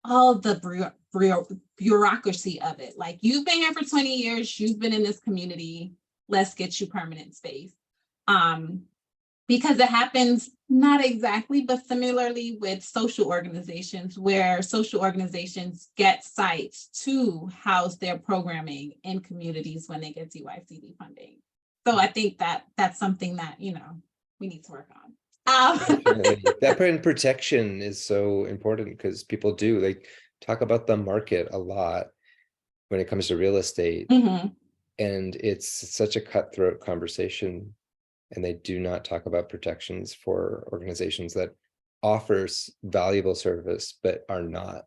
all the bureaucracy of it. Like, you've been here for 20 years, you've been in this community, let's get you permanent space. Because it happens not exactly, but similarly with social organizations, where social organizations get sites to house their programming in communities when they get DYCD funding. So I think that that's something that, you know, we need to work on. Definitely. That part in protection is so important because people do like talk about the market a lot when it comes to real estate, Mhm. and it's such a cutthroat conversation, and they do not talk about protections for organizations that offers valuable service but are not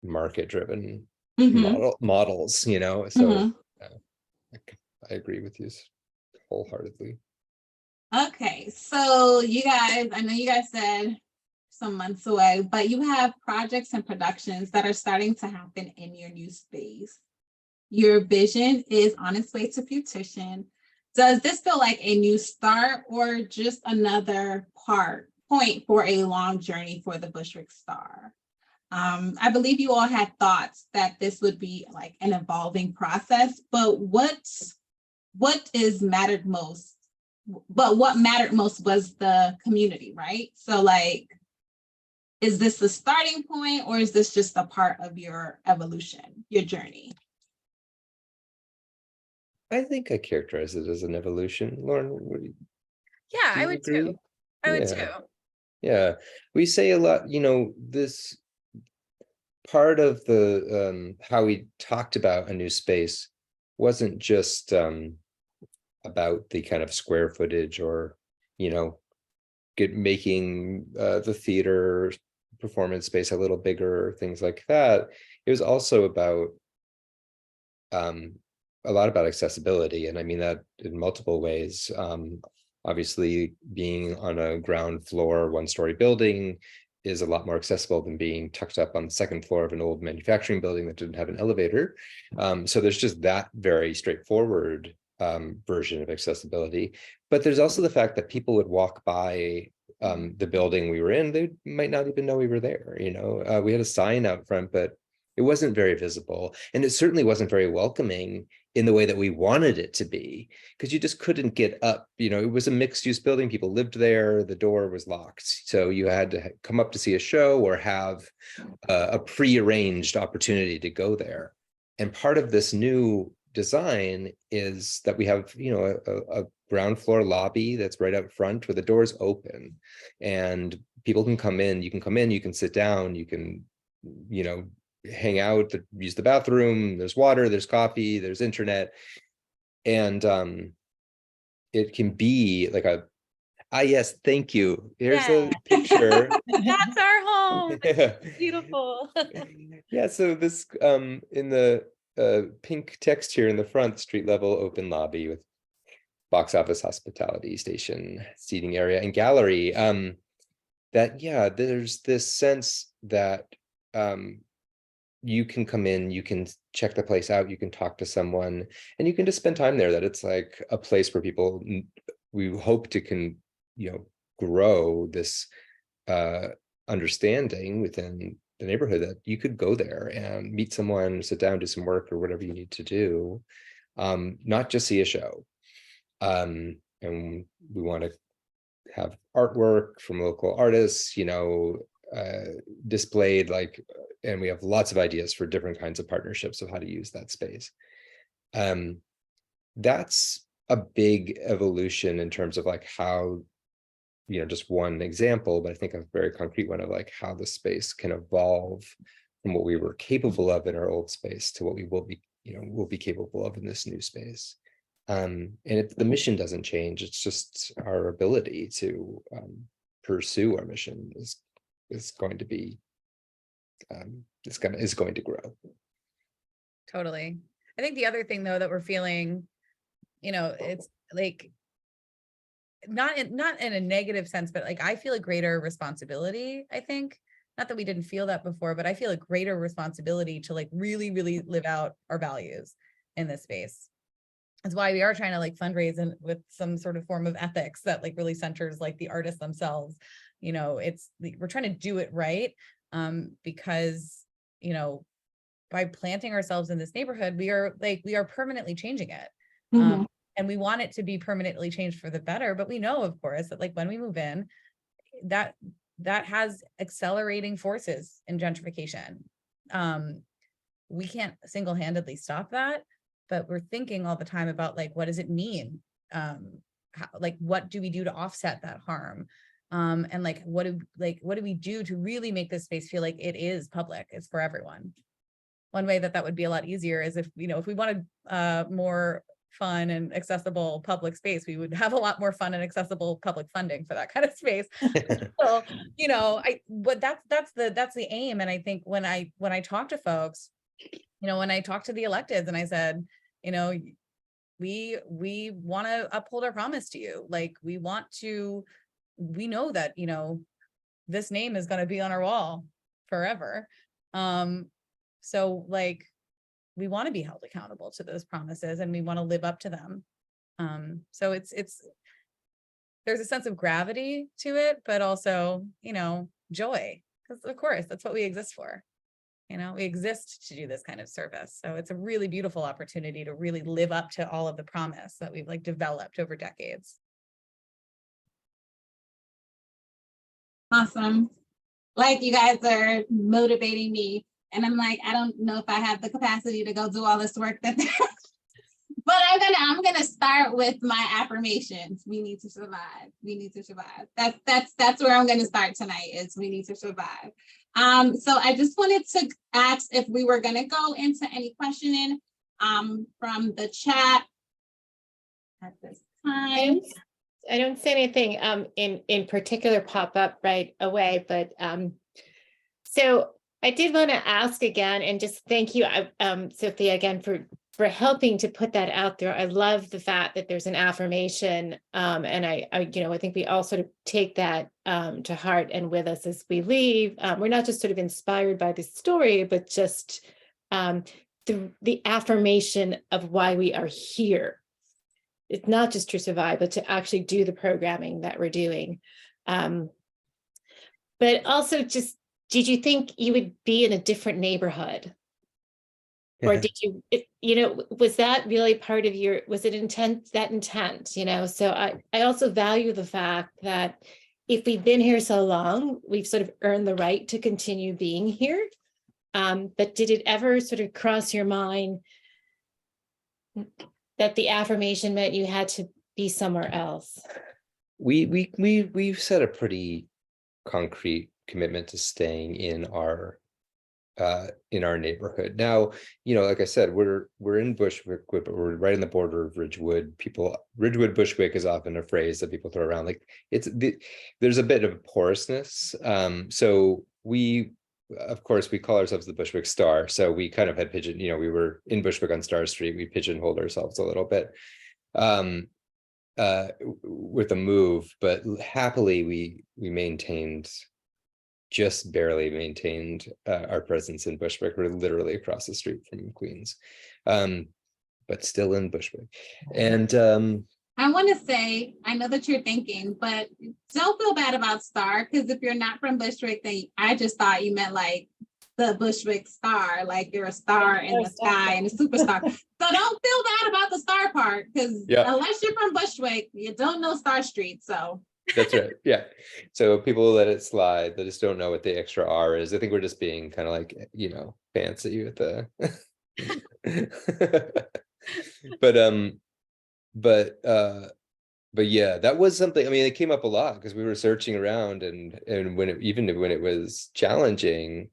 market driven Mhm. models, you know. So Mhm. I agree with you wholeheartedly. Okay, so you guys, I know you guys said some months away, but you have projects and productions that are starting to happen in your new space. Your vision is on its way to fruition. Does this feel like a new start or just another point for a long journey for the Bushwick Starr? I believe you all had thoughts that this would be like an evolving process, but what mattered most? But what mattered most was the community, right? So like, is this the starting point or is this just a part of your evolution, your journey? I think I characterize it as an evolution. Lauren, Yeah, do I you would agree? too. I would Yeah. too. Yeah, we say a lot, you know, this part of the how we talked about a new space wasn't just about the kind of square footage or, you know, making the theater performance space a little bigger, things like that. It was also about a lot about accessibility, and I mean that in multiple ways. Obviously, being on a ground floor, one-story building is a lot more accessible than being tucked up on the second floor of an old manufacturing building that didn't have an elevator. So there's just that very straightforward version of accessibility. But there's also the fact that people would walk by the building we were in, they might not even know we were there. You know, we had a sign out front, but it wasn't very visible, and it certainly wasn't very welcoming in the way that we wanted it to be, because you just couldn't get up. You know, it was a mixed use building, people lived there, the door was locked, so you had to come up to see a show or have a prearranged opportunity to go there. And part of this new design is that we have, you know, a ground floor lobby that's right up front where the doors open and people can come in. You can come in, you can sit down, you can, you know, hang out, use the bathroom, there's water, there's coffee, there's internet. And it can be like yes, thank you. Here's a picture. That's our home. Yeah. It's beautiful. Yeah, so this in the pink text here in the front, street level open lobby with box office, hospitality station, seating area, and gallery. That, yeah, there's this sense that you can come in, you can check the place out, you can talk to someone, and you can just spend time there. That it's like a place where people, we hope to you know, grow this understanding within the neighborhood that you could go there and meet someone, sit down, do some work or whatever you need to do, not just see a show. And we want to have artwork from local artists, you know, displayed, like, and we have lots of ideas for different kinds of partnerships of how to use that space. That's a big evolution in terms of like how, you know, just one example, but I think a very concrete one of like how the space can evolve from what we were capable of in our old space to what we will be, you know, will be capable of in this new space. And the mission doesn't change. It's just our ability to pursue our mission is going to be is going to grow. Totally. I think the other thing though that we're feeling, it's like not in a negative sense, but like I feel a greater responsibility, I think. Not that we didn't feel that before, but I feel a greater responsibility to like really, really live out our values in this space. That's why we are trying to like fundraise and with some sort of form of ethics that like really centers like the artists themselves. We're trying to do it right, because, by planting ourselves in this neighborhood, we are permanently changing it. And we want it to be permanently changed for the better. But we know, of course, that like when we move in, that has accelerating forces in gentrification. We can't single-handedly stop that, but we're thinking all the time about like, what does it mean? What do we do to offset that harm? And like, what do we do to really make this space feel like it is public, it's for everyone? One way that would be a lot easier is if we wanted more fun and accessible public space, we would have a lot more fun and accessible public funding for that kind of space. So, but that's the aim. And I think when I talk to folks, when I talk to the electeds and I said, we want to uphold our promise to you. Like we know that, this name is going to be on our wall forever. So like, we want to be held accountable to those promises and we want to live up to them. So there's a sense of gravity to it, but also, joy, because of course that's what we exist for. We exist to do this kind of service. So it's a really beautiful opportunity to really live up to all of the promise that we've like developed over decades. Awesome. Like you guys are motivating me. And I'm like, I don't know if I have the capacity to go do all this work but I'm gonna start with my affirmations. We need to survive. We need to survive. That's where I'm gonna start tonight, is we need to survive. So I just wanted to ask if we were gonna go into any questioning from the chat at this time. I don't say anything in particular pop up right away, but so I did want to ask again, and just thank you, Sophia, again for helping to put that out there. I love the fact that there's an affirmation, and I think we all sort of take that to heart and with us as we leave. We're not just sort of inspired by this story, but just the affirmation of why we are here. It's not just to survive, but to actually do the programming that we're doing. But also just, did you think you would be in a different neighborhood? Or did you, was that really part of was it intent? So I also value the fact that if we've been here so long, we've sort of earned the right to continue being here. But did it ever sort of cross your mind that the affirmation meant you had to be somewhere else? We've set a pretty concrete commitment to staying in our neighborhood. Now, like I said, we're in Bushwick, but we're right on the border of Ridgewood. Ridgewood Bushwick is often a phrase that people throw around. Like there's a bit of porousness. So of course, we call ourselves the Bushwick Starr. So we kind of had we were in Bushwick on Star Street. We pigeonholed ourselves a little bit with a move, but happily we just barely maintained our presence in Bushwick. We're literally across the street from Queens, but still in Bushwick. And I want to say, I know that you're thinking, but don't feel bad about Star, because if you're not from Bushwick, then I just thought you meant like the Bushwick Star, like you're a star in the sky and a superstar. So don't feel bad about the star part, because unless you're from Bushwick, you don't know Star Street. So that's right. Yeah. So people let it slide. They just don't know what the extra R is. I think we're just being kind of like, fancy with the but yeah, that was something. I mean, it came up a lot because we were searching around, and when it was challenging,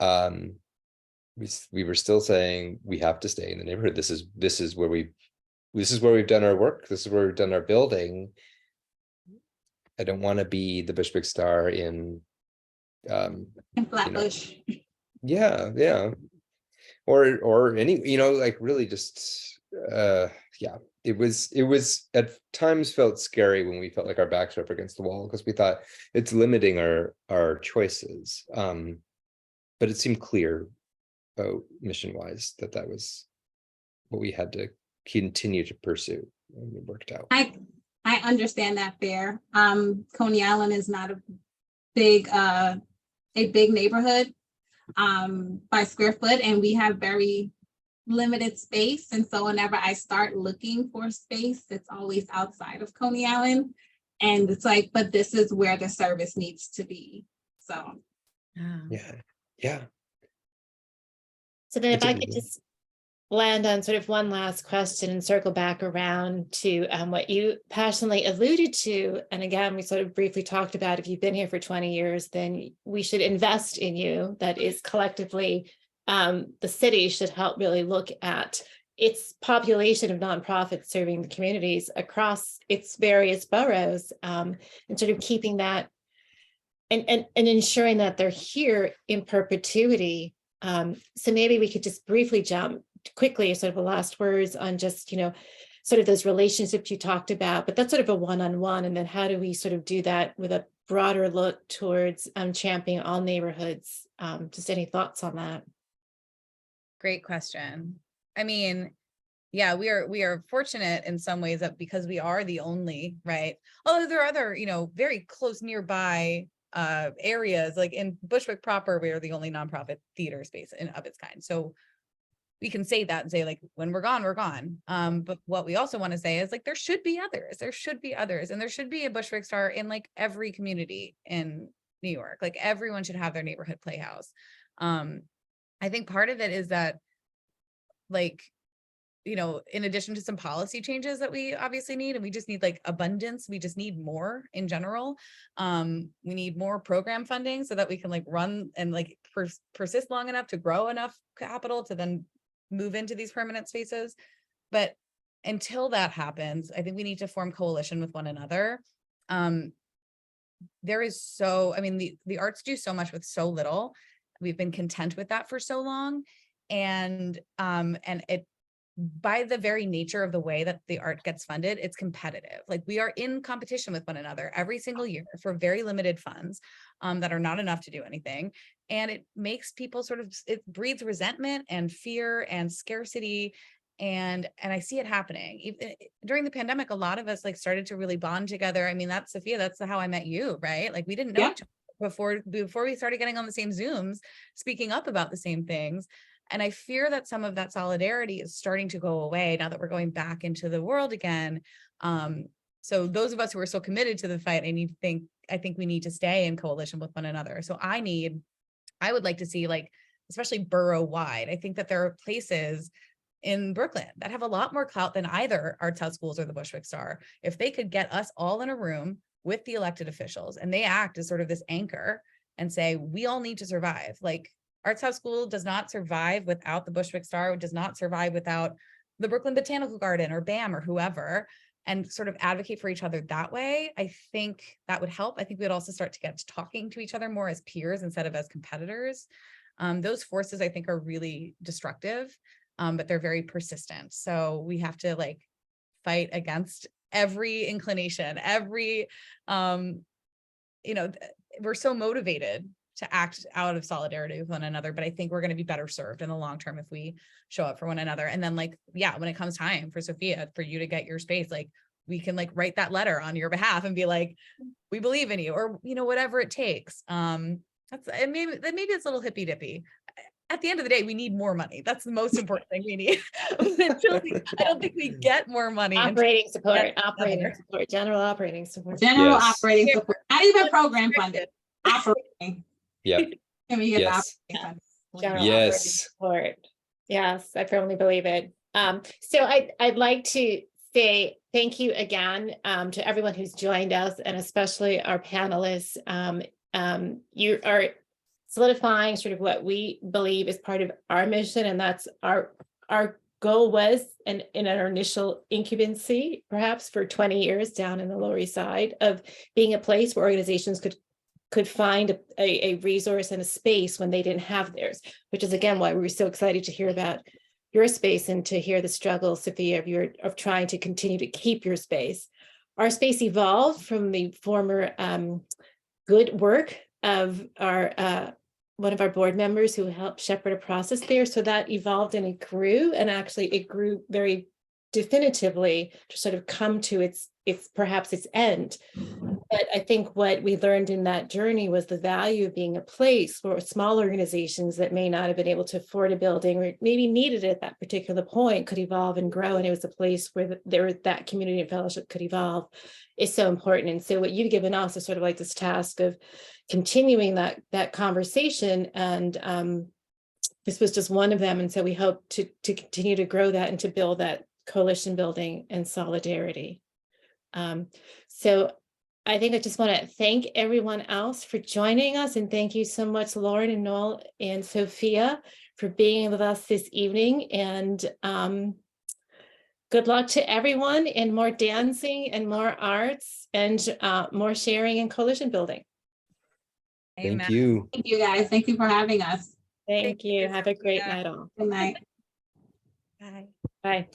we were still saying we have to stay in the neighborhood. This is where we've done our work. This is where we've done our building. I don't want to be the Bushwick Starr in Flatbush. Yeah. or any, you know, like really just yeah, it was at times felt scary when we felt like our backs were up against the wall, because we thought it's limiting our choices. But it seemed clear, mission wise, that was what we had to continue to pursue, and it worked out. I understand that fear. Coney Island is not a big neighborhood by square foot, and we have very limited space. And so whenever I start looking for space, it's always outside of Coney Island. And it's like, but this is where the service needs to be. So Yeah. So then if It's a I big could deal. just land on sort of one last question and circle back around to what you passionately alluded to. And again, we sort of briefly talked about, if you've been here for 20 years, then we should invest in you. That is collectively, the city should help really look at its population of nonprofits serving the communities across its various boroughs, and sort of keeping that and ensuring that they're here in perpetuity. So maybe we could just briefly jump quickly, sort of the last words on just, you know, sort of those relationships you talked about, but that's sort of a one-on-one. And then how do we sort of do that with a broader look towards championing all neighborhoods? Just any thoughts on that? Great question. I mean, yeah, we are fortunate in some ways that because we are the only, right? Although there are other, you know, very close nearby areas, like in Bushwick proper, we are the only nonprofit theater space of its kind. So we can say that and say, like, when we're gone, we're gone. But what we also want to say is, like, there should be others. There should be others. And there should be a Bushwick Starr in like every community in New York. Like everyone should have their neighborhood playhouse. I think part of it is that, like, you know, in addition to some policy changes that we obviously need, and we just need like abundance, we just need more in general. We need more program funding so that we can like run and like persist long enough to grow enough capital to then move into these permanent spaces. But until that happens, I think we need to form coalition with one another. There is so, I mean, the arts do so much with so little. We've been content with that for so long. And it, by the very nature of the way that the art gets funded, it's competitive. Like we are in competition with one another every single year for very limited funds that are not enough to do anything. And it makes people sort of, it breeds resentment and fear and scarcity. And I see it happening. Even during the pandemic, a lot of us like started to really bond together. I mean, that's Sophia, that's how I met you, right? Like we didn't know each other before we started getting on the same Zooms, speaking up about the same things. And I fear that some of that solidarity is starting to go away now that we're going back into the world again. So those of us who are still committed to the fight, I think we need to stay in coalition with one another. So I would like to see, like, especially borough wide, I think that there are places in Brooklyn that have a lot more clout than either Arts House Schools or the Bushwick Starr. If they could get us all in a room with the elected officials and they act as sort of this anchor and say, we all need to survive. Like, Arts House School does not survive without the Bushwick Starr, does not survive without the Brooklyn Botanical Garden or BAM or whoever, and sort of advocate for each other that way. I think that would help. I think we'd also start to get to talking to each other more as peers instead of as competitors. Those forces I think are really destructive, but they're very persistent. So we have to like fight against every inclination, every, you know, we're so motivated to act out of solidarity with one another, but I think we're going to be better served in the long term if we show up for one another. And then like, yeah, when it comes time for Sophia, for you to get your space, like we can like write that letter on your behalf and be like, we believe in you, or, you know, whatever it takes. That's, and maybe it's a little hippy dippy. At the end of the day, we need more money. That's the most important thing we need. I don't think we get more money. Operating support, general operating support. General operating support, not even program funded. Operating. Yeah. Can we get Yes. General Yes. operating support. Yes, I firmly believe it. So I'd like to say thank you again to everyone who's joined us, and especially our panelists. You are solidifying sort of what we believe is part of our mission, and that's our goal was, and in our initial incubancy, perhaps for 20 years down in the Lower East Side, of being a place where organizations could could find a resource and a space when they didn't have theirs, which is again why we were so excited to hear about your space and to hear the struggle, Sophia, of trying to continue to keep your space. Our space evolved from the former good work of our one of our board members who helped shepherd a process there. So that evolved and it grew, and actually it grew very definitively to sort of come to its perhaps its end. But I think what we learned in that journey was the value of being a place for small organizations that may not have been able to afford a building or maybe needed it at that particular point could evolve and grow. And it was a place where that community and fellowship could evolve is so important. And so what you've given us is sort of like this task of continuing that conversation. And this was just one of them. And so we hope to continue to grow that and to build that coalition building and solidarity. So I think I just want to thank everyone else for joining us, and thank you so much, Lauren and Noel and Sophia, for being with us this evening. And good luck to everyone, and more dancing and more arts and more sharing and coalition building. Thank Amen. you. Thank you, guys. Thank you for having us. Thank you. Have a great Sophia. night all. Good night. Bye. Bye.